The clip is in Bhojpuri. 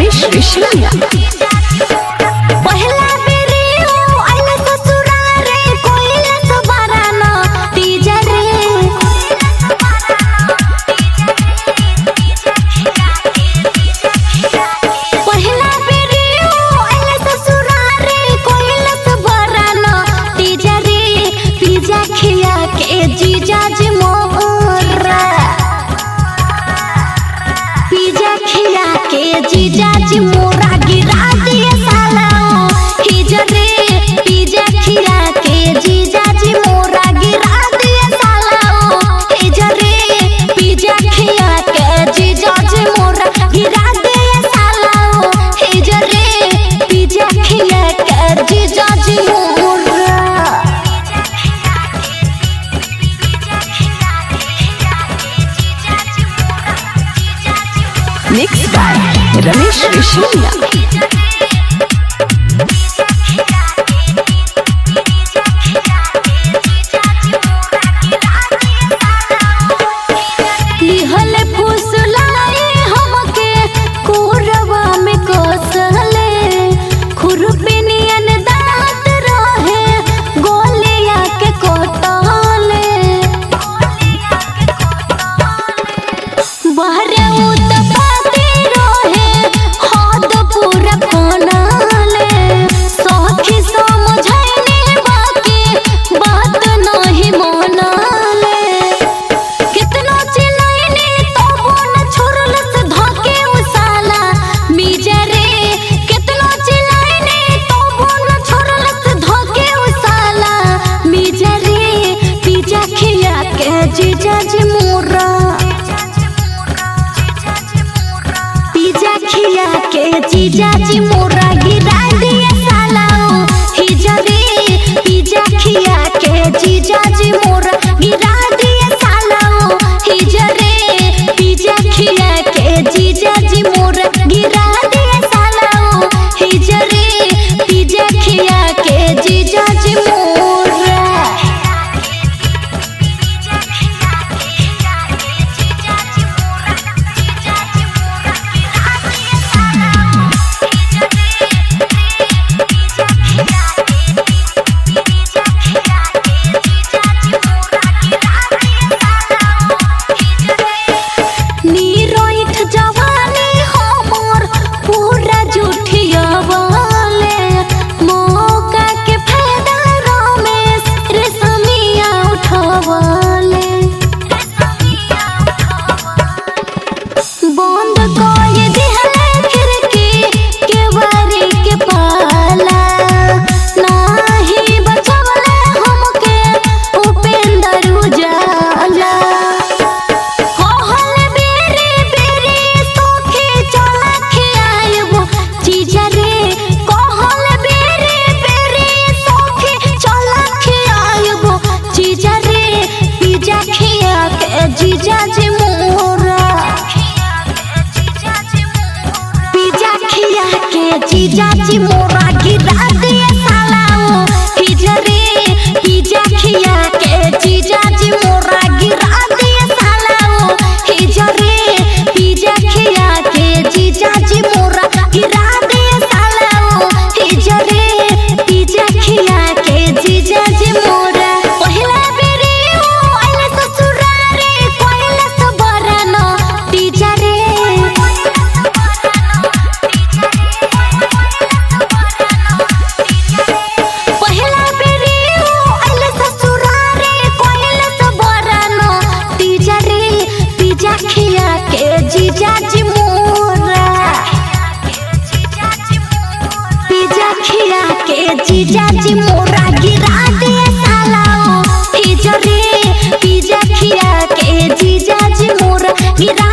रमेश ऋषिया जीजाजी मोरा गिरा दिए साला हिजरे पिज्जा खिया के जीजाजी मोरा गिरा दिए साला हिजरे पिज्जा खिया के जीजाजी मोरा गिरा दिए साला हिजरे पिज्जा खिया के जीजाजी मोरा। मिक्स बाय रमेश ऋषिया जीजाजी मोरा पिज्जा खिया के जीजाजी मोरा गिरा दिए साला हिजरे पिज्जा खिया के जीजाजी मोरा गिरा दिए साला हिजरे पिज्जा खिया के जीजाजी मोरा गिरा दिए साला हिजरे पिज्जा खिया के जीजाजी मोरा। जीजाजी मोरा पिज्जा खिया के जीजाजी मोरा गिरा दिए साला हिजरे पिज्जा खिया के जीजाजी मोरा गिरा दिए साला हिजरे पिज्जा खिया के जीजाजी मोरा गिरा दिए साला हिजरे पिज्जा खिया के जीजाजी मोरा। जीजाजी मोरा पिज्जा खिया के जीजाजी मोरा गिरा दिए साला हिजरे पिज्जा खिया के जीजाजी मोरा गिरा